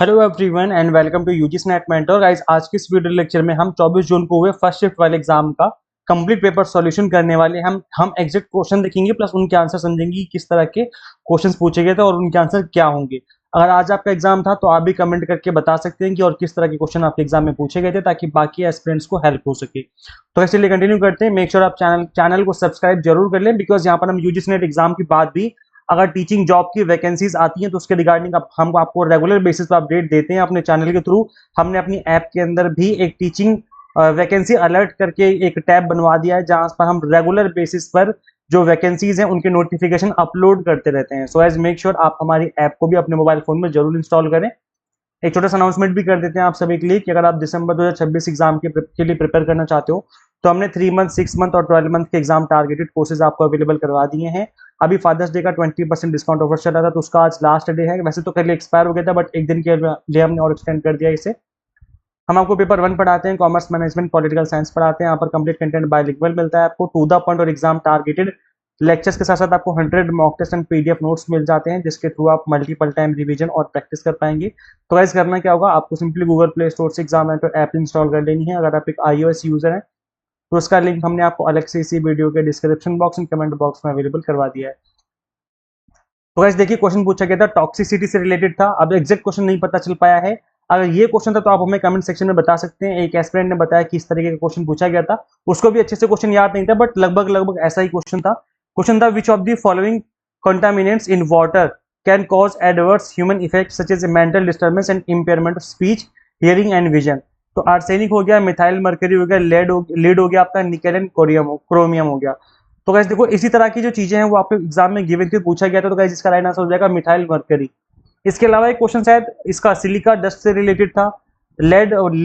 Hello everyone and welcome to UG snap mentor guys. आज के इस वीडियो लेक्चर में हम 24 जून को हुए फर्स्ट शिफ्ट वाले एग्जाम का कंप्लीट पेपर सॉल्यूशन करने वाले हैं। हम एग्जैक्ट क्वेश्चन देखेंगे प्लस उनके आंसर समझेंगे कि किस तरह के क्वेश्चंस पूछे गए थे और उनके आंसर क्या होंगे। अगर आज आपका एग्जाम था तो आप भी कमेंट करके बता सकते हैं कि और किस तरह के क्वेश्चन आपके एग्जाम में पूछे गए थे, ताकि बाकी एस्पिरेंट्स को हेल्प हो सके। तो इसलिए कंटिन्यू करते हैं। मेक श्योर आप चैनल को सब्सक्राइब जरूर कर लें, बिकॉज यहाँ पर हम यूजी स्नेट एग्जाम के बाद भी अगर टीचिंग जॉब की वैकेंसीज आती हैं तो उसके रिगार्डिंग हम आपको रेगुलर बेसिस पर अपडेट देते हैं अपने चैनल के थ्रू। हमने अपनी ऐप के अंदर भी एक टीचिंग वैकेंसी अलर्ट करके एक टैब बनवा दिया है, जहां पर हम रेगुलर बेसिस पर जो वैकेंसीज हैं उनके नोटिफिकेशन अपलोड करते रहते हैं। सो एज मेक श्योर आप हमारी ऐप को भी अपने मोबाइल फोन में जरूर इंस्टॉल करें। एक छोटा सा अनाउंसमेंट भी कर देते हैं आप सभी के लिए कि अगर आप दिसंबर 2026 एग्जाम के लिए प्रिपेयर करना चाहते हो तो हमने 3 मंथ, 6 मंथ और 12 मंथ के एग्जाम टारगेटेड कोर्सेज आपको अवेलेबल करवा दिए हैं। अभी फादर्स डे का 20% डिस्काउंट ऑफर चल रहा था, तो उसका आज लास्ट डे है। वैसे तो कल एक्सपायर हो गया था, बट एक दिन के लिए हमने और एक्सटेंड कर दिया इसे। हम आपको पेपर 1 पढ़ाते हैं, कॉमर्स मैनेजमेंट पॉलिटिकल साइंस पढ़ाते हैं। यहाँ पर कंप्लीट कंटेंट बायलिंगुअल मिलता है आपको, टू द पॉइंट और एग्जाम टारगेटेड लेक्चर्स के साथ साथ आपको 100 mock test and PDF notes मिल जाते हैं, जिसके थ्रू आप मल्टीपल टाइम रिवीजन और प्रैक्टिस कर पाएंगे। तो गाइस करना क्या होगा, आपको सिंपली गूगल प्ले स्टोर से एग्जाम मेंटर ऐप इंस्टॉल कर लेनी है। अगर आप एक iOS यूजर हैं तो उसका लिंक हमने आपको अलग से इसी वीडियो के description box and comment box में अवेलेबल करवा दिया है। तो गाइस देखिए, क्वेश्चन पूछा गया था टॉक्सिसिटी से रिलेटेड था। अब एग्जैक्ट क्वेश्चन नहीं पता चल पाया है। अगर ये क्वेश्चन था तो आप हमें कमेंट सेक्शन में बता सकते हैं। एक एस्पिरेंट ने बताया कि इस तरीके का क्वेश्चन पूछा गया था, उसको भी अच्छे से क्वेश्चन याद नहीं था, बट लगभग ऐसा ही क्वेश्चन था। क्वेश्चन था which of the following contaminants in water can cause adverse human effects such as mental disturbance and impairment of speech, hearing and vision। तो आर्सेनिक हो गया, मिथाइल मर्करी हो गया, लेड हो गया, आपका निकेल एंड क्रोमियम हो गया। तो गाइस देखो, इसी तरह की जो चीजें हैं वो आपके एग्जाम में गिवन थी, पूछा गया था। तो गाइस इसका राइट आंसर हो जाएगा मिथाइल मर्करी। इसके अलावा एक क्वेश्चन शायद इसका सिलिका डस्ट से रिलेटेड था, लेड और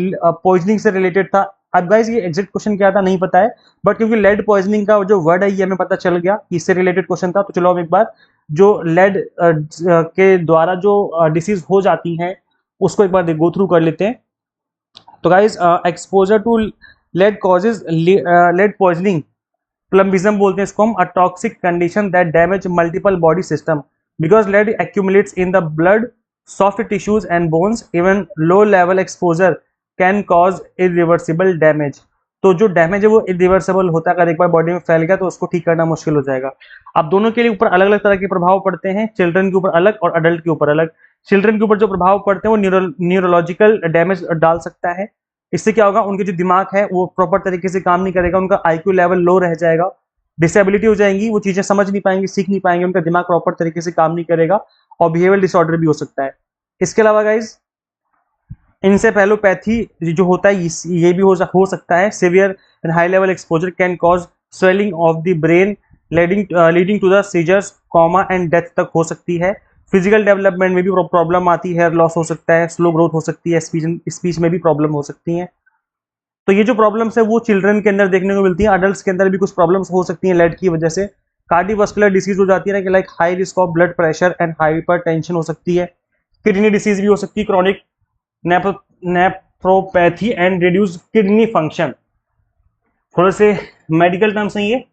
पॉइजनिंग से रिलेटेड था। अब गाइस ये एग्जैक्ट क्वेश्चन क्या था नहीं पता है, बट क्योंकि लेड पॉइजनिंग का जो वर्ड है ये हमें पता चल गया कि इससे रिलेटेड क्वेश्चन था, तो चलो हम एक बार जो लेड के द्वारा जो डिसीज हो जाती हैं उसको एक बार गो थ्रू कर लेते हैं। तो guys exposure to lead causes lead poisoning, plumbism बोलते हैं इसको हम, a toxic condition that damage multiple body system because lead accumulates in the blood, soft tissues and bones. Even low level exposure can cause irreversible damage. तो जो damage है वो irreversible होता है, अगर एक बार बॉडी में फैल गया तो उसको ठीक करना मुश्किल हो जाएगा। अब दोनों के लिए ऊपर अलग अलग तरह के प्रभाव पड़ते हैं, चिल्ड्रन के ऊपर अलग और अडल्ट के ऊपर अलग। चिल्ड्रन के ऊपर जो प्रभाव पड़ते हैं वो न्यूरोलॉजिकल डैमेज डाल सकता है। इससे क्या होगा, उनके जो दिमाग है वो प्रॉपर तरीके से काम नहीं करेगा, उनका आईक्यू लेवल लो रह जाएगा, डिसेबिलिटी हो जाएंगी, वो चीजें समझ नहीं पाएंगे, सीख नहीं पाएंगे, उनका दिमाग प्रॉपर तरीके से काम नहीं करेगा और बिहेवियर डिसऑर्डर भी हो सकता है। इसके अलावा गाइज इंसेफेलोपैथी जो होता है ये भी हो सकता है। Severe and high level exposure can cause swelling of the brain leading to the seizures, coma and death तक हो सकती है। फिजिकल डेवलपमेंट में भी प्रॉब्लम आती है, हेयर लॉस हो सकता है, स्लो ग्रोथ हो सकती है, स्पीच में भी प्रॉब्लम हो सकती है। तो ये जो प्रॉब्लम्स है वो चिल्ड्रन के अंदर देखने को मिलती है। अडल्ट्स के अंदर भी कुछ प्रॉब्लम्स हो सकती हैं लेड की वजह से। कार्डियोवास्कुलर डिसीज हो जाती है ना, कि like high risk of blood pressure and hypertension हो सकती है। किडनी डिसीज भी हो सकती है, chronic nephropathy and reduce kidney function. थोड़े से मेडिकल टर्म्स हैं ये।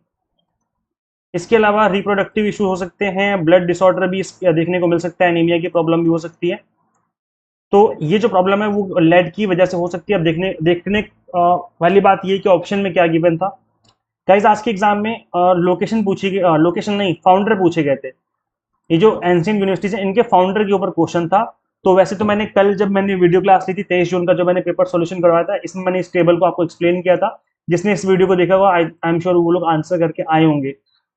इसके अलावा रिप्रोडक्टिव इशू हो सकते हैं, ब्लड डिसऑर्डर भी देखने को मिल सकता है, एनीमिया की प्रॉब्लम भी हो सकती है। तो ये जो प्रॉब्लम है वो लेड की वजह से हो सकती है। अब देखने वाली बात ये कि ऑप्शन में क्या गिवन था। गाइस आज के एग्जाम में लोकेशन पूछी गई, लोकेशन नहीं, फाउंडर पूछे गए थे। ये जो एंशिएंट यूनिवर्सिटीज है इनके फाउंडर के ऊपर क्वेश्चन था। तो वैसे तो मैंने कल जब मैंने वीडियो क्लास ली थी 23 जून का, जो मैंने पेपर सॉल्यूशन करवाया था, इसमें मैंने इस टेबल को आपको एक्सप्लेन किया था। जिसने इस वीडियो को देखा हुआ आई एम श्योर वो लोग आंसर करके आए होंगे।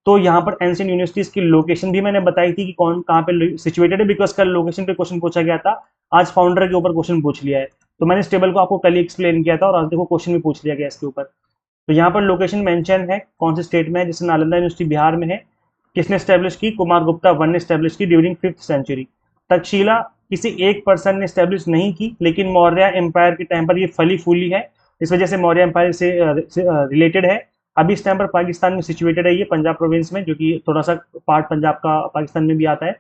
तो यहाँ पर एंशिएंट यूनिवर्सिटीज की लोकेशन भी मैंने बताई थी कि कौन कहाँ पे सिचुएटेड है, बिकॉज कल लोकेशन पे क्वेश्चन पूछा गया था, आज फाउंडर के ऊपर क्वेश्चन पूछ लिया है। तो मैंने इस टेबल को आपको कल ही एक्सप्लेन किया था और आज देखो क्वेश्चन भी पूछ लिया गया इसके ऊपर। तो यहाँ पर लोकेशन मेंशन है कौन से स्टेट में है, जैसे नालंदा यूनिवर्सिटी बिहार में है। किसने स्टैब्लिश की, कुमार गुप्ता वन ने स्टैब्लिश की ड्यूरिंग 5th सेंचुरी। तक्षशिला किसी एक पर्सन ने स्टैब्लिश नहीं की, लेकिन मौर्य एम्पायर के टाइम पर ये फली फूली है, इस वजह से मौर्य एम्पायर से रिलेटेड है। अभी इस टाइम पर पाकिस्तान में सिचुएटेड है, ये पंजाब प्रोविंस में, जो कि थोड़ा सा पार्ट पंजाब का पाकिस्तान में भी आता है।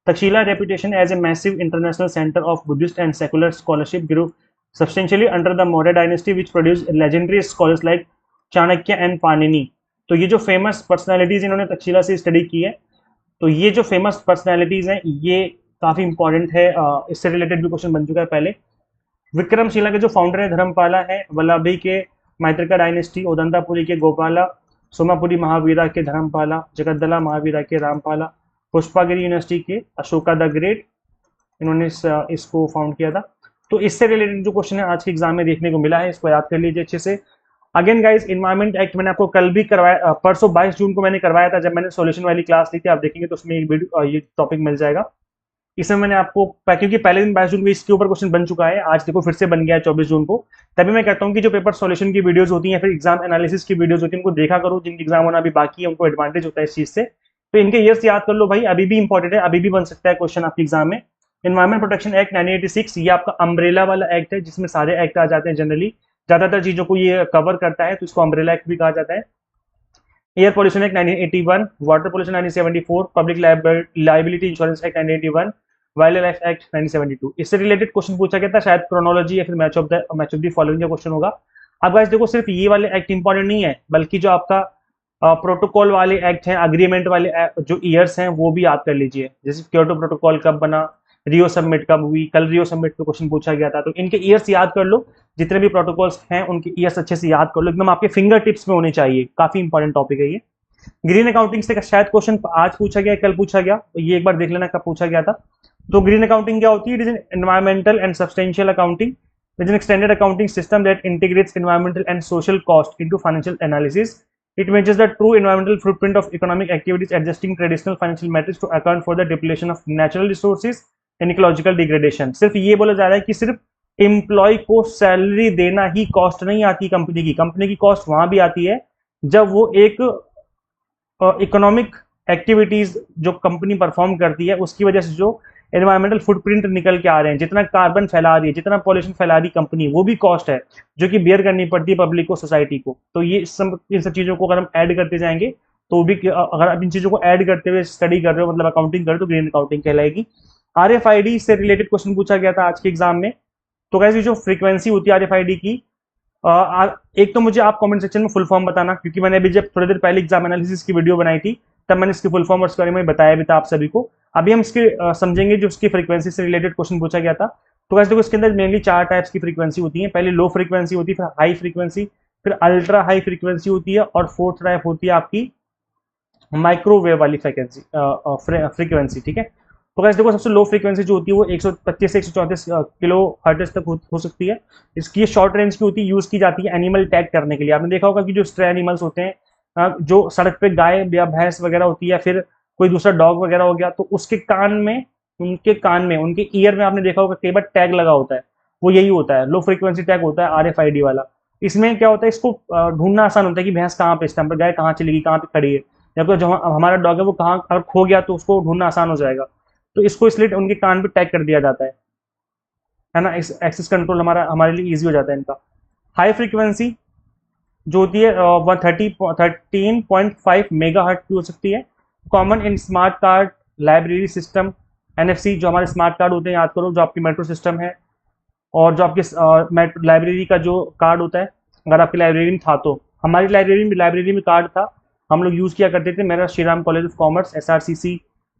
Takshashila reputation as a massive international centre of Buddhist and secular scholarship grew substantially under the Maurya dynasty which produce legendary scholars like Chanakya and Panini. तो ये जो फेमस पर्सनैलिटीज इन्होंने तक्षशिला से स्टडी की है, तो ये जो फेमस पर्सनैलिटीज हैं ये काफी इंपॉर्टेंट है, इससे रिलेटेड भी क्वेश्चन बन चुका है पहले। विक्रमशिला के जो फाउंडर है धर्मपाला है, वल्लभी के मैत्रिका डायनेस्टी, उदंतापुरी के गोपाला, सोमापुरी महावीरा के धर्मपाला, जगद्दला महावीरा के रामपाला, पुष्पागिरी यूनिवर्सिटी के अशोका द ग्रेट, इन्होंने इसको फाउंड किया था। तो इससे रिलेटेड जो क्वेश्चन है आज के एग्जाम में देखने को मिला है, इसको याद कर लीजिए अच्छे से। अगेन गाइस, इन्वायरमेंट एक्ट मैंने आपको कल भी करवाया, परसों 22 जून को मैंने करवाया था, जब मैंने सॉल्यूशन वाली क्लास ली थी, आप देखेंगे तो उसमें एक वीडियो ये टॉपिक मिल जाएगा। इसमें मैंने आपको, क्योंकि पहले दिन 22 जून को इसके ऊपर क्वेश्चन बन चुका है, आज देखो फिर से बन गया है 24 जून को। तभी मैं कहता हूँ कि जो पेपर सॉल्यूशन की वीडियोस होती हैं, फिर एग्जाम एनालिसिस की वीडियोस होती हैं, उनको देखा करो। जिनके एग्जाम होना अभी बाकी है उनको एडवांटेज होता है इस चीज से। तो इनके ईयर्स याद कर लो भाई, अभी भी इंपॉर्टेंट है, अभी भी बन सकता है क्वेश्चन आपके एग्जाम में। इन्वायरमेंट प्रोटेक्शन एक्ट 1986, ये आपका अम्ब्रेला वाला एक्ट है, जिसमें सारे एक्ट आ जाते हैं। जनरली ज्यादातर चीजों को ये कवर करता है, तो इसको अम्ब्रेला एक्ट भी कहा जाता है। Air pollution act 1981, water pollution 1974, public liability insurance act 1981, wild life act 1972। इससे रिलेटेड क्वेश्चन पूछा गया था, शायद क्रोनोलॉजी या फिर मैच ऑफ द फॉलोइंग का क्वेश्चन होगा। अब गाइस देखो, सिर्फ ये वाले एक्ट इंपॉर्टेंट नहीं है, बल्कि जो आपका प्रोटोकॉल वाले एक्ट हैं, अग्रीमेंट वाले जो ईयर्स हैं, वो भी याद कर लीजिए। जैसे क्योटो प्रोटोकॉल कब बना, रियो समिट कब हुई, कल रियो समिट पे क्वेश्चन पूछा गया था। तो इनके ईयर्स याद कर लो, जितने भी प्रोटोकॉल्स हैं उनके ईयर्स अच्छे से याद कर लो, एकदम आपके फिंगर टिप्स में होने चाहिए। काफी इंपॉर्टेंट टॉपिक है ये। ग्रीन अकाउंटिंग से शायद क्वेश्चन आज पूछा गया, कल पूछा गया, तो ये एक बार देख लेना कब पूछा गया था। तो ग्रीन अकाउंटिंग क्या होती है? It is an environmental and substantial accounting, it is an extended accounting system that integrates environmental and social cost into financial analysis. It measures the true environmental footprint of economic activities, adjusting traditional financial metrics to account for the depletion of natural resources and ecological degradation. सिर्फ ये बोला जा रहा है कि सिर्फ employ को salary देना ही कॉस्ट नहीं आती कंपनी की कॉस्ट वहां भी आती है जब वो एक इकोनॉमिक एक्टिविटीज जो कंपनी परफॉर्म करती है उसकी वजह से जो एनवायरमेंटल फुटप्रिंट निकल के आ रहे हैं, जितना कार्बन फैला रही है, जितना पॉल्यूशन फैला रही कंपनी, वो भी कॉस्ट है जो कि बेयर करनी पड़ती है पब्लिक को, सोसाइटी को। तो ये इन सब चीजों को अगर हम ऐड करते जाएंगे तो भी, अगर आप इन चीजों को ऐड करते हुए स्टडी कर रहे हो, मतलब अकाउंटिंग कर रहे हो, तो ग्रीन अकाउंटिंग कहलाएगी। RFID से रिलेटेड क्वेश्चन पूछा गया था आज के एग्जाम में। तो कैसे जो फ्रीक्वेंसी होती है RFID की, एक तो मुझे आप कमेंट सेक्शन में फुल फॉर्म बताना, क्योंकि मैंने अभी जब थोड़ी देर पहले एग्जाम एनालिसिस की वीडियो बनाई थी तब मैंने इसकी फुल फॉर्म और इसके बारे में बताया भी था आप सभी को। अभी हम इसके समझेंगे जो उसकी फ्रीक्वेंसी से रिलेटेड क्वेश्चन पूछा गया था। तो कैसे देखो, इसके अंदर मेनली 4 टाइप्स की फ्रीक्वेंसी होती है। पहले लो फ्रीक्वेंसी होती है, फिर हाई फ्रीक्वेंसी, फिर अल्ट्रा हाई फ्रीक्वेंसी होती है, और फोर्थ टाइप होती है आपकी माइक्रोवेव वाली फ्रीक्वेंसी। ठीक है, तो कैसे देखो, सबसे लो फ्रीक्वेंसी जो होती है वो 125 से 134 किलो हर्ट्ज तक हो सकती है। इसकी शॉर्ट रेंज की होती है, यूज की जाती है एनिमल टैग करने के लिए। आपने देखा होगा कि जो स्ट्रे एनिमल्स होते हैं, जो सड़क पे गाय या भैंस वगैरह होती है, या फिर कोई दूसरा डॉग वगैरह हो गया, तो उसके कान में, उनके ईयर में आपने देखा होगा कई बार टैग लगा होता है, वो यही होता है, लो फ्रीक्वेंसी टैग होता है RFID वाला। इसमें क्या होता है, इसको ढूंढना आसान होता है कि भैंस कहाँ पे, इस टाइम पर गाय कहाँ चलेगी, कहाँ पे खड़ी है, या फिर जो हमारा डॉग है वो कहाँ अगर खो गया तो उसको ढूंढना आसान हो जाएगा। तो इसको इसलिए उनके कान पे टैग कर दिया जाता है ना। इस एक्सेस कंट्रोल हमारे लिए ईजी हो जाता है इनका। हाई फ्रीक्वेंसी जो होती है 13.5 मेगाहर्ट्ज की हो सकती है। Common in smart card, library system, NFC, जो हमारे स्मार्ट कार्ड होते हैं, याद करो, जो आपकी मेट्रो सिस्टम है, और जो आपके लाइब्रेरी का जो कार्ड होता है, अगर आपकी लाइब्रेरी में था, तो हमारी लाइब्रेरी में कार्ड था, हम लोग यूज़ किया करते थे। मेरा Shri Ram college of commerce SRCC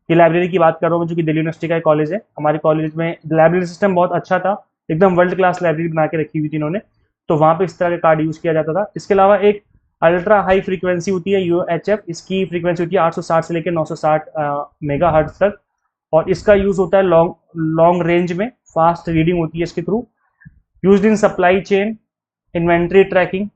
की लाइब्रेरी की बात कर रहा हूँ, जो कि दिल्ली यूनिवर्सिटी का कॉलेज है। हमारे कॉलेज में लाइब्रेरी सिस्टम बहुत अच्छा था, एकदम वर्ल्ड क्लास लाइब्रेरी बना के रखी हुई थी इन्होंने, तो वहाँ पे इस तरह का कार्ड यूज़ किया जाता था। इसके अलावा एक अल्ट्रा हाई फ्रीक्वेंसी होती है UHF, इसकी फ्रीक्वेंसी होती है 860 से लेकर 960 मेगाहर्ट्ज तक, और इसका यूज़ होता है लॉन्ग रेंज में, फास्ट रीडिंग होती है इसके through. Used in supply chain, inventory tracking.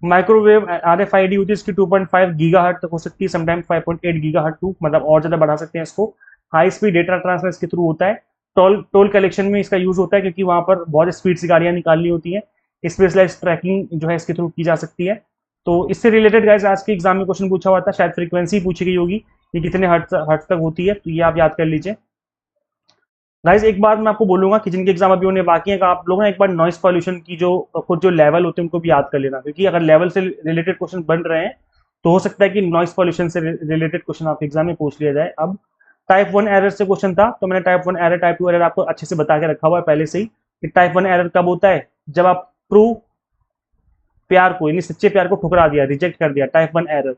Microwave RFID होती है, इसकी 2.5 गीगाहर्ट्ज तक हो सकती है, समटाइम 5.8 गीगाहर्ट्ज टू, मतलब और ज़्यादा बढ़ा सकते हैं इसको। हाई स्पीड डेटा ट्रांसफर इसके थ्रू होता है। टोल कलेक्शन में इसका यूज़ होता है, क्योंकि वहाँ पर बहुत स्पीड से गाड़ियाँ निकालनी होती हैं। स्पेशलाइज ट्रैकिंग जो है इसके थ्रू की जा सकती है। तो इससे रिलेटेड गाइस आज के एग्जाम में क्वेश्चन पूछा हुआ था, शायद फ्रीक्वेंसी पूछी गई होगी, ये कितने हर्ट्ज तक होती है, तो ये आप याद कर लीजिए। गाइस एक बार मैं आपको बोलूंगा कि जिनके एग्जाम अभी होने बाकी है, आप लोग ना एक बार नॉइस पॉल्यूशन की जो कुछ जो लेवल होते हैं उनको भी याद कर लेना, क्योंकि अगर लेवल से रिलेटेड क्वेश्चन बन रहे हैं तो हो सकता है कि नॉइस पॉल्यूशन से रिलेटेड क्वेश्चन आपके एग्जाम में पूछ लिया जाए। अब टाइप 1 एरर से क्वेश्चन था, तो मैंने टाइप 1 एरर, टाइप 2 एरर आपको अच्छे से बता के रखा हुआ है पहले से ही कि टाइप 1 एरर कब होता है, जब आप ट्रू प्यार को, यानी सच्चे प्यार को ठुकरा दिया, रिजेक्ट कर दिया, टाइप 1 एरर।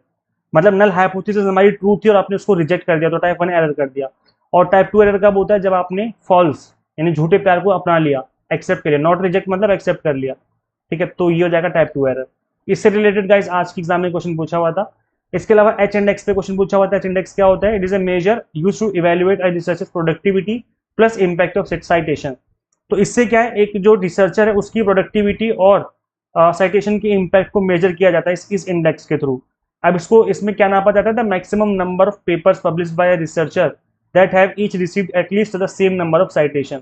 मतलब नल हाइपोथेसिस हमारी ट्रू थी और आपने उसको रिजेक्ट कर दिया, तो टाइप 1 एरर कर दिया। और टाइप 2 एरर कब होता है, जब आपने फॉल्स यानी झूठे प्यार को अपना लिया, एक्सेप्ट कर लिया, नॉट रिजेक्ट मतलब एक्सेप्ट कर लिया, ठीक है, तो ये हो जाएगा टाइप 2 एरर। इससे रिलेटेड गाइस आज की एग्जाम में क्वेश्चन पूछा हुआ था। इसके अलावा एच इंडेक्स पे क्वेश्चन पूछा हुआ था। एच इंडेक्स क्या होता है? It is a measure used to evaluate a researcher's productivity plus impact of citation. तो इससे क्या है, एक जो रिसर्चर है उसकी प्रोडक्टिविटी और साइटेशन के इम्पैक्ट को मेजर किया जाता है इस इंडेक्स के थ्रू। अब इसको इसमें क्या नापा जाता है? The maximum number of papers published by a researcher that have each received at least the same number of citation,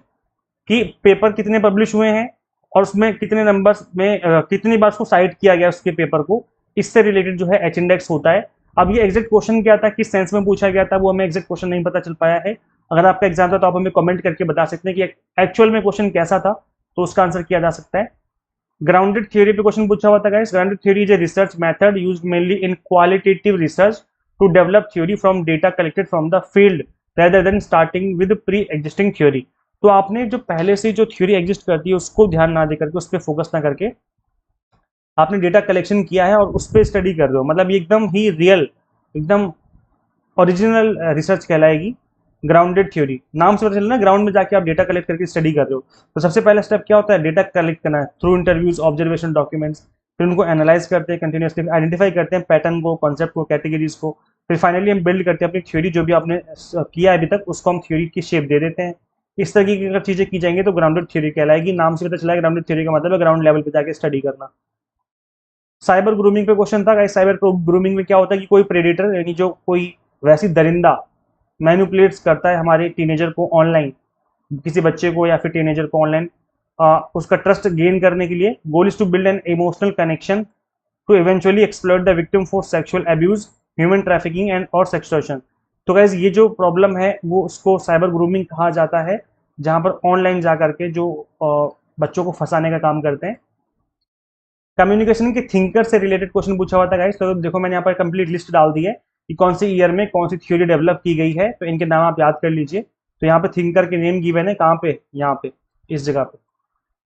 कि पेपर कितने पब्लिश हुए हैं और उसमें कितने नंबर्स में कितनी बार उसको साइट किया गया उसके पेपर को, इससे रिलेटेड जो है एच इंडेक्स होता है। अब ये एग्जैक्ट क्वेश्चन क्या था, किस सेंस में पूछा गया था, वो हमें एग्जैक्ट क्वेश्चन नहीं पता चल पाया है। अगर आपका एग्जाम था तो आप हमें कमेंट करके बता सकते हैं कि एक्चुअल में क्वेश्चन कैसा था, तो उसका आंसर किया जा सकता है। ग्राउंडेड थ्योरी पे क्वेश्चन पूछा हुआ था guys. Grounded theory is a research method used mainly in qualitative research to develop theory from data collected from the field rather than starting with pre existing theory. तो आपने जो पहले से जो थ्योरी एग्जिस्ट करती है उसको ध्यान ना दे करके, उस पर फोकस ना करके आपने डेटा कलेक्शन किया है और उस पर स्टडी कर रहे हो, मतलब ये एकदम ही रियल, एकदम ओरिजिनल रिसर्च कहलाएगी ग्राउंडेड थ्योरी। नाम से पता चल रहा है ग्राउंड में जाके आप डेटा कलेक्ट करके स्टडी कर रहे हो। तो सबसे पहला स्टेप क्या होता है? डेटा कलेक्ट करना है थ्रू इंटरव्यूज, ऑब्जर्वेशन, डॉक्यूमेंट्स। फिर उनको एनालाइज करते हैं, कंटिन्यूसली आइडेंटिफाई करते हैं पैटर्न को, कॉन्सेप्ट को, कैटेगरीज को। फिर फाइनली हम बिल्ड करते हैं अपनी थ्योरी, जो भी आपने किया है अभी तक उसको हम थ्योरी की शेप दे देते हैं। इस तरीके की अगर चीजें की जाएंगी तो ग्राउंडेड थ्योरी कहलाएगी। नाम से पता चला ग्राउंडेड थ्योरी का मतलब है ग्राउंड लेवल पे जाके स्टडी करना। साइबर ग्रूमिंग पे क्वेश्चन था गाइस। साइबर ग्रूमिंग में क्या होता है कि कोई प्रेडेटर यानी जो कोई वैसी दरिंदा मैनिपुलेट्स करता है हमारे टीनेजर को ऑनलाइन, किसी बच्चे को या फिर टीनेजर को ऑनलाइन उसका ट्रस्ट गेन करने के लिए। Goal is to build an emotional connection to eventually exploit the victim for sexual abuse, human trafficking and और सेक्सटॉर्शन। तो गाइस ये जो प्रॉब्लम है वो उसको साइबर ग्रूमिंग कहा जाता है, जहां पर ऑनलाइन जा करके जो बच्चों को फंसाने का काम करते हैं। कम्युनिकेशन के थिंकर से रिलेटेड क्वेश्चन पूछा हुआ था गाइस। तो देखो मैंने यहाँ पर कंप्लीट लिस्ट डाल दी है कि कौन सी ईयर में कौन सी थ्योरी डेवलप की गई है, तो इनके नाम आप याद कर लीजिए। तो यहाँ पे थिंकर के नेम गिवन है, कहाँ पे? यहाँ पे इस जगह पे।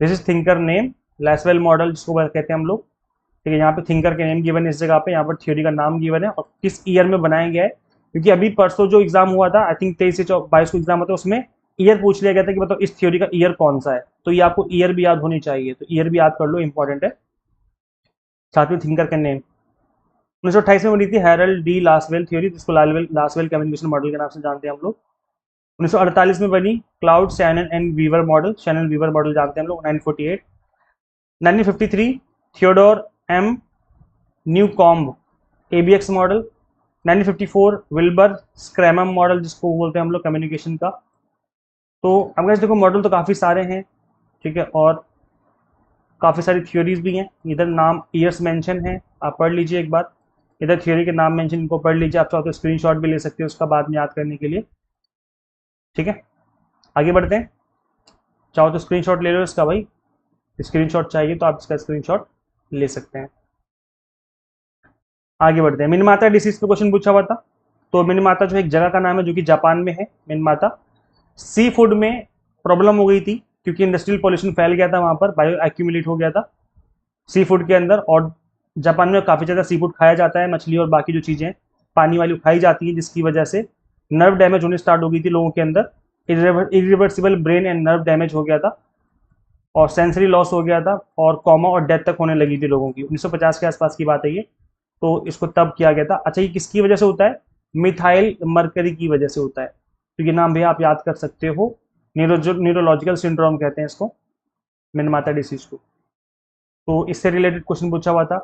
This is thinker name, Lasswell model जिसको कहते हैं हम लोग, ठीक है। यहाँ पे थिंकर के नेम गिवन है इस जगह पे, यहाँ पर थ्योरी का नाम गिवन है और किस ईयर में बनाया गया है। क्योंकि अभी परसों जो एग्जाम हुआ था, आई थिंक 23 से 22 को एग्जाम होता है, उसमें ईयर पूछ लिया गया था कि मतलब इस थ्योरी का ईयर कौन सा है। तो ये आपको ईयर भी याद होनी चाहिए, तो ईयर भी याद कर लो, इंपॉर्टेंट है। साथ में थिंकर का नेम 1928 में बनी थी हैरल्ड डी लासवेल थ्योरी, जिसको लासवेल कम्युनिकेशन मॉडल के नाम से जानते हैं हम लोग। 1948 में बनी Claude Shannon and Weaver model, Shannon Weaver model जानते हैं हम लोग। 1948 1953 Theodore M Newcomb ABX model. 1954 Wilbur Schramm model, जिसको बोलते हैं हम लोग कम्युनिकेशन का। तो अब गाइस देखो मॉडल तो काफ़ी सारे हैं, ठीक है, और काफ़ी सारी थ्योरीज भी हैं। इधर नाम ईयर्स मेंशन है, आप पढ़ लीजिए एक बार। इधर थ्योरी के नाम मेंशन, इनको पढ़ लीजिए। आप चाहो तो स्क्रीनशॉट भी ले सकते हो उसका बाद में याद करने के लिए, ठीक है। आगे बढ़ते हैं, चाहो तो स्क्रीनशॉट ले लो इसका भाई, स्क्रीनशॉट चाहिए तो आप इसका स्क्रीनशॉट ले सकते हैं। आगे बढ़ते हैं, मिनमाता डिसीज पे क्वेश्चन पूछा हुआ था। तो मिनमाता जो एक जगह का नाम है जो कि जापान में है, मिनमाता। सी फूड में प्रॉब्लम हो गई थी क्योंकि इंडस्ट्रियल पॉल्यूशन फैल गया था वहां पर, बायो एक्यूमुलेट हो गया था सी फूड के अंदर। और जापान में काफ़ी ज़्यादा सी फूड खाया जाता है, मछली और बाकी जो चीज़ें पानी वाली खाई जाती हैं, जिसकी वजह से नर्व डैमेज होने स्टार्ट हो गई थी लोगों के अंदर। Irreversible brain and nerve damage हो गया था और सेंसरी लॉस हो गया था और कॉमा और डेथ तक होने लगी थी लोगों की। 1950 के आसपास की बात है ये। तो इसको तब किया गया था। अच्छा, ये किसकी वजह से होता है? मिथाइल मरकरी की वजह से होता है। तो ये नाम भी आप याद कर सकते हो, न्यूरोलॉजिकल सिंड्रोम कहते हैं इसको, मिनमाता डिसीज को। तो इससे रिलेटेड क्वेश्चन पूछा हुआ था।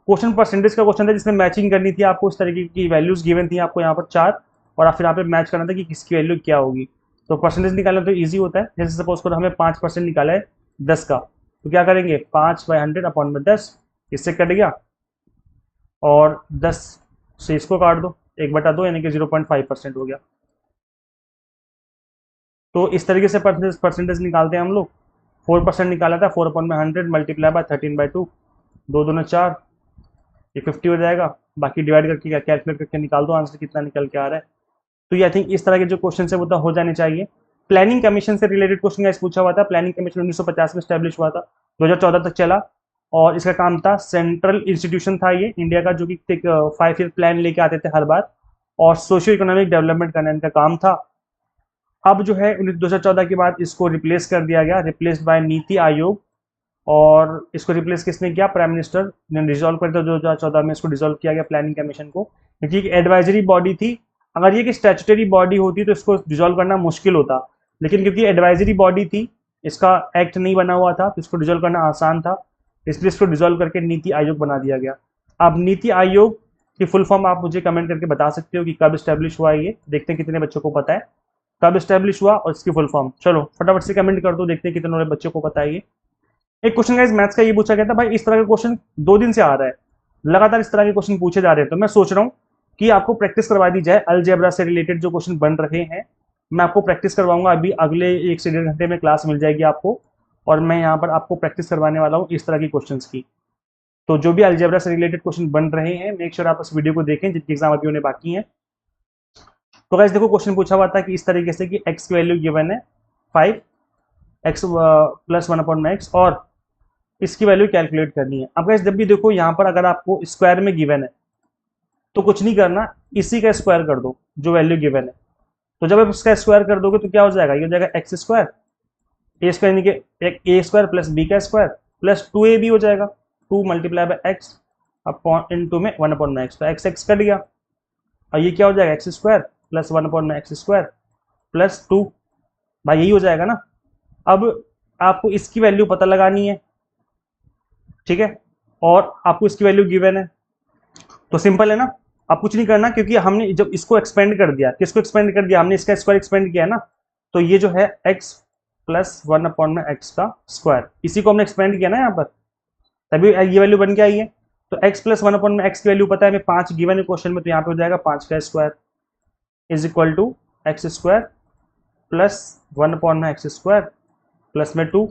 क्वेश्चन परसेंटेज का क्वेश्चन था जिसमें मैचिंग करनी थी आपको। इस तरीके की वैल्यूज गिवन थी आपको यहाँ पर 4, और फिर यहाँ पे मैच करना था कि किसकी वैल्यू क्या होगी। तो परसेंटेज निकालना तो ईजी होता है। जैसे सपोज करो हमें 5% निकाला है 10 का, तो क्या करेंगे 5/100 अपॉन में 10, इससे कट गया और 10 से इसको काट दो, 1/2 यानी कि 0.5% हो गया। तो इस तरीके से परसेंटेज निकालते हैं हम लोग। 4% निकाला था, 4/100 मल्टीप्लाई बाय 13/2, 2 दूना 4, ये 50 हो जाएगा। बाकी डिवाइड करके कैलकुलेट करके निकाल दो आंसर कितना निकल के आ रहा है। तो ये आई थिंक इस तरह के जो क्वेश्चन है वो तो हो जाने चाहिए। प्लानिंग कमीशन से रिलेटेड क्वेश्चन का पूछा हुआ था। प्लानिंग कमीशन 1950 में स्टैब्लिश हुआ था, 2014 तक चला और इसका काम था, सेंट्रल इंस्टीट्यूशन था ये इंडिया का, जो कि 5 ईयर प्लान लेके आते थे हर बार और सोशियो इकोनॉमिक डेवलपमेंट करने का काम था। अब जो है 2014 के बाद इसको रिप्लेस कर दिया गया, रिप्लेस्ड बाय नीति आयोग। और इसको रिप्लेस किसने किया? प्राइम मिनिस्टर ने डिसॉल्व कर दिया 2014 में, इसको डिसॉल्व किया गया प्लानिंग कमीशन को, क्योंकि एक एडवाइजरी बॉडी थी। अगर ये कि स्टैट्यूटरी बॉडी होती तो इसको डिसॉल्व करना मुश्किल होता, लेकिन क्योंकि एडवाइजरी बॉडी थी, इसका एक्ट नहीं बना हुआ था, तो इसको डिसॉल्व करना आसान था, इसलिए इसको डिसॉल्व करके नीति आयोग बना दिया गया। अब नीति आयोग की फुल फॉर्म आप मुझे कमेंट करके बता सकते हो कि कब स्टैब्लिश हुआ है ये, देखते हैं कितने बच्चों को पता है कब स्टैब्लिश हुआ और इसकी फुल फॉर्म। चलो फटाफट से कमेंट कर दो, देखते हैं कितने बच्चों को पता है ये। एक क्वेश्चन गाइस मैथ्स का ये पूछा गया था, भाई इस तरह का क्वेश्चन 2 दिन से आ रहा है, लगातार इस तरह के क्वेश्चन पूछे जा रहे हैं, तो मैं सोच रहा हूँ कि आपको प्रैक्टिस करवा दी जाए। अलजेब्रा से रिलेटेड जो क्वेश्चन बन रहे हैं मैं आपको प्रैक्टिस करवाऊंगा, अभी अगले 1 से 1.5 घंटे में क्लास मिल जाएगी आपको, और मैं यहाँ पर आपको प्रैक्टिस करवाने वाला हूँ इस तरह की क्वेश्चंस की। तो जो भी अलजेब्रा से रिलेटेड क्वेश्चन बन रहे हैं, मेक श्योर आप इस वीडियो को देखें जिनके एग्जाम अभी होने बाकी हैं। तो गाइस देखो, क्वेश्चन पूछा हुआ था कि इस तरीके से कि x की वैल्यू गिवन है 5, x प्लस 1/x, और इसकी वैल्यू कैलकुलेट करनी है। अब गाइस जब भी देखो यहाँ पर अगर आपको स्क्वायर में गिवन है तो कुछ नहीं करना, इसी का स्क्वायर कर दो जो वैल्यू गिवन है। तो जब आप इसका स्क्वायर कर दोगे तो क्या हो जाएगा? ये हो जाएगा एक्स स्क्वायर, ए स्क्वायर यानी कि ए स्क्वायर प्लस बी का स्क्वायर प्लस 2ab हो जाएगा, 2 multiply by x upon into में 1/x, तो एक्स एक्स कट गया, और ये क्या हो जाएगा? X square plus 1/x square plus 2, भाई यही हो जाएगा ना। अब आपको इसकी वैल्यू पता लगानी है, ठीक है, और आपको इसकी वैल्यू गिवन है, तो सिंपल है ना। अब कुछ नहीं करना, क्योंकि हमने जब इसको एक्सपेंड कर दिया, किसको एक्सपेंड कर दिया? हमने इसका स्क्वायर एक्सपेंड किया ना, तो ये जो है x प्लस 1/x का स्क्वायर, इसी को हमने एक्सपेंड किया ना यहाँ पर, तभी ये वैल्यू बन के आई है। तो x प्लस 1/x की वैल्यू पता है हमें 5 गिवन है क्वेश्चन में, तो यहाँ पे हो जाएगा 5 का square is equal to x square plus 1/x square plus में 2,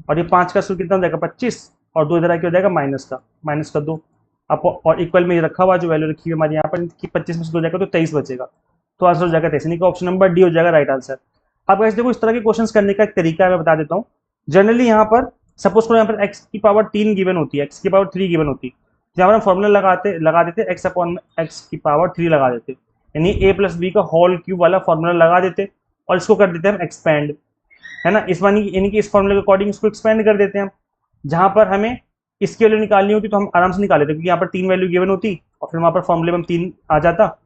और ये 5 का स्क्वायर कितना हो जाएगा? 25, और 2 इधर आके हो जाएगा माइनस का 2, अब और इक्वल में ये रखा हुआ जो वैल्यू रखी हुई हमारे यहाँ पर कि 25 में से 2 जाएगा तो 23 बचेगा, तो आंसर हो जाएगा 23, यानी कि ऑप्शन नंबर डी हो जाएगा राइट आंसर। अब वैसे देखो, इस तरह के क्वेश्चंस करने का एक तरीका मैं बता देता हूँ। जनरली यहाँ पर सपोज करो यहाँ पर x की पावर 3 गिवन होती है, x की पावर 3 गिवन होती है, यहाँ पर हम फॉर्मूला लगा देते x अपॉन x की पावर 3 लगा देते, यानी a प्लस बी का होल क्यूब वाला फॉर्मूला लगा देते, और इसको कर देते हम एक्सपेंड, है ना। इस यानी कि इस फॉर्मूले के अकॉर्डिंग इसको एक्सपेंड कर देते हैं हम। जहां पर हमें इसकी वैल्यू निकालनी होती तो हम आराम से निकाल लेते, क्योंकि यहाँ पर 3 वैल्यू गिवन होती और फिर वहां पर फॉर्मूले में 3 आ जाता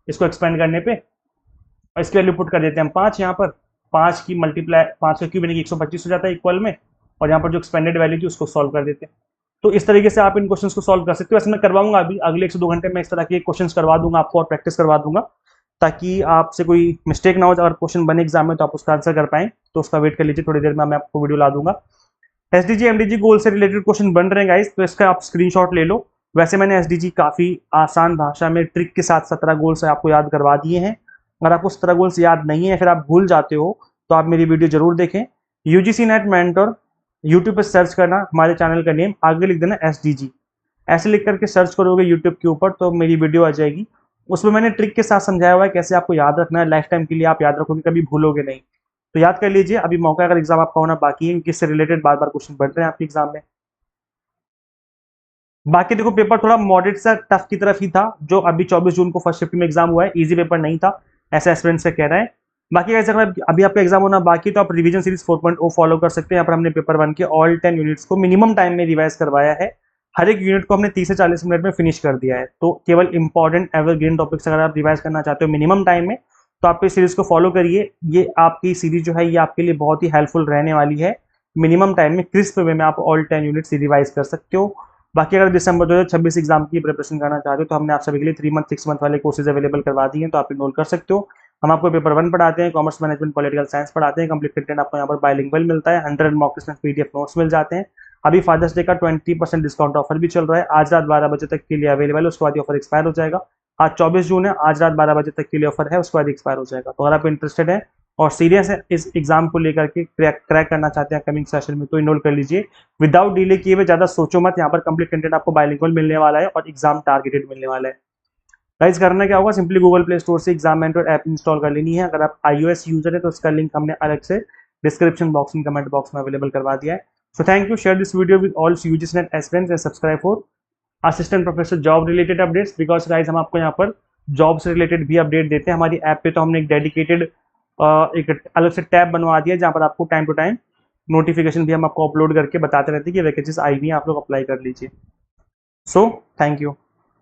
इसको एक्सपेंड करने पे, और इसकी वैल्यू पुट कर देते हैं हम 5 यहाँ पर, 5 की मल्टीप्लाई 5 का क्यूब यानी कि 125 हो जाता है इक्वल में, और यहाँ पर जो एक्सपेंडेड वैल्यू थी उसको सॉल्व कर देते हैं। तो इस तरीके से आप इन क्वेश्चंस को सॉल्व कर सकते हो। वैसे मैं करवाऊंगा अभी अगले 1 से 2 घंटे में इस तरह के क्वेश्चंस करवा दूंगा आपको और प्रैक्टिस करवा दूंगा, ताकि आपसे कोई मिस्टेक ना हो, अगर क्वेश्चन बने एग्जाम में तो आप उसका आंसर कर पाएं। तो उसका वेट कर लीजिए, थोड़ी देर में मैं आपको वीडियो ला दूंगा। एसडीजी एमडीजी गोल से रिलेटेड क्वेश्चन बन रहे हैं गाइस, तो इसका आप स्क्रीनशॉट ले लो। वैसे मैंने एसडीजी काफी आसान भाषा में ट्रिक के साथ 17 गोल्स आपको याद करवा दिए हैं। अगर आपको 17 गोल्स याद नहीं है, फिर आप भूल जाते हो, तो आप मेरी वीडियो जरूर देखें। यूजीसी नेट मेंटर यूट्यूब पर सर्च करना, हमारे चैनल का नेम आगे लिख देना एसडीजी, ऐसे लिख करके सर्च करोगे यूट्यूब के ऊपर तो मेरी वीडियो आ जाएगी। उसमें मैंने ट्रिक के साथ समझाया हुआ है कैसे आपको याद रखना है, लाइफ टाइम के लिए आप याद रखोगे, कभी भूलोगे नहीं। तो याद कर लीजिए, अभी मौका अगर एग्जाम आपका होना बाकी है, किससे रिलेटेड बार बार क्वेश्चन बढ़ रहे हैं आपके एग्जाम में। बाकी देखो, पेपर थोड़ा मॉडरेट सा टफ की तरफ ही था, जो अभी 24 जून को फर्स्ट शिफ्ट में एग्जाम हुआ है, इजी पेपर नहीं था ऐसा एस्पिरेंट्स से कह रहे हैं। बाकी अगर अभी आपका एग्जाम होना बाकी तो आप रिवीजन सीरीज 4.0 फॉलो कर सकते हैं। यहाँ पर हमने पेपर 1 के ऑल 10 यूनिट्स को मिनिमम टाइम में रिवाइज करवाया है, हर एक यूनिट को हमने 30 से 40 मिनट में फिनिश कर दिया है। तो केवल इंपॉर्टेंट एवरग्रीन टॉपिक्स अगर आप रिवाइज करना चाहते हो मिनिमम टाइम में, तो आप इस सीरीज को फॉलो करिए। ये आपकी सीरीज जो है ये आपके लिए बहुत ही हेल्पफुल रहने वाली है। मिनिमम टाइम में क्रिस्प वे में आप ऑल 10 यूनिट्स रिवाइज कर सकते हो। बाकी अगर दिसंबर 2026 एग्जाम की प्रिपरेशन करना चाहते हो तो हमने आप सभी के लिए 3 मंथ 6 मंथ वाले कोर्सेज अवेलेबल करवा दिए हैं, तो आप इनरोल कर सकते हो। हम आपको पेपर 1 पढ़ाते हैं, कॉमर्स मैनेजमेंट पॉलिटिकल साइंस पढ़ाते हैं, कंप्लीट कंटेंट आपको यहाँ पर बाइलिंगुअल मिलता है, 100 मॉक टेस्ट पीडीएफ नोट्स मिल जाते हैं। अभी फादर्स डे का 20% डिस्काउंट ऑफर भी चल रहा है, आज रात 12 बजे तक के लिए अवेलेबल है, उसके बाद ऑफर एक्सपायर हो जाएगा। आज 24 जून है, आज रात 12 बजे तक के लिए ऑफर है, उसके बाद एक्सपायर हो जाएगा। तो अगर आप इंटरेस्टेड हैं और सीरियस है इस एग्जाम को लेकर के, क्रैक करना चाहते हैं कमिंग सेशन में, तो इनरोल कर लीजिए विदाउट डिले किए हुए। ज्यादा सोचो मत, यहाँ पर कंप्लीट कंटेंट आपको बाइलिंगुअल मिलने वाला है और एग्जाम टारगेटेड मिलने वाला है। गाइस करना क्या होगा, सिंपली गूगल प्ले स्टोर से एग्जाम मेंटर ऐप इंस्टॉल कर लेनी है। अगर आप iOS यूजर है तो उसका लिंक हमने अलग से डिस्क्रिप्शन बॉक्स में कमेंट बॉक्स में अवेलेबल करवा दिया है। So thank you, share this video with all UGC net aspirants and subscribe for assistant professor job related updates, because guys हम आपको यहाँ पर जॉब से रिलेटेड भी अपडेट देते हैं। हमारी ऐप पे तो हमने एक डेडिकेटेड एक अलग से टैब बनवा दिया जहाँ पर आपको टाइम टू टाइम नोटिफिकेशन भी हम आपको अपलोड करके बताते रहते हैं कि वैकेंसीज आई हुई हैं, आप लोग अप्लाई कर लीजिए। So thank you.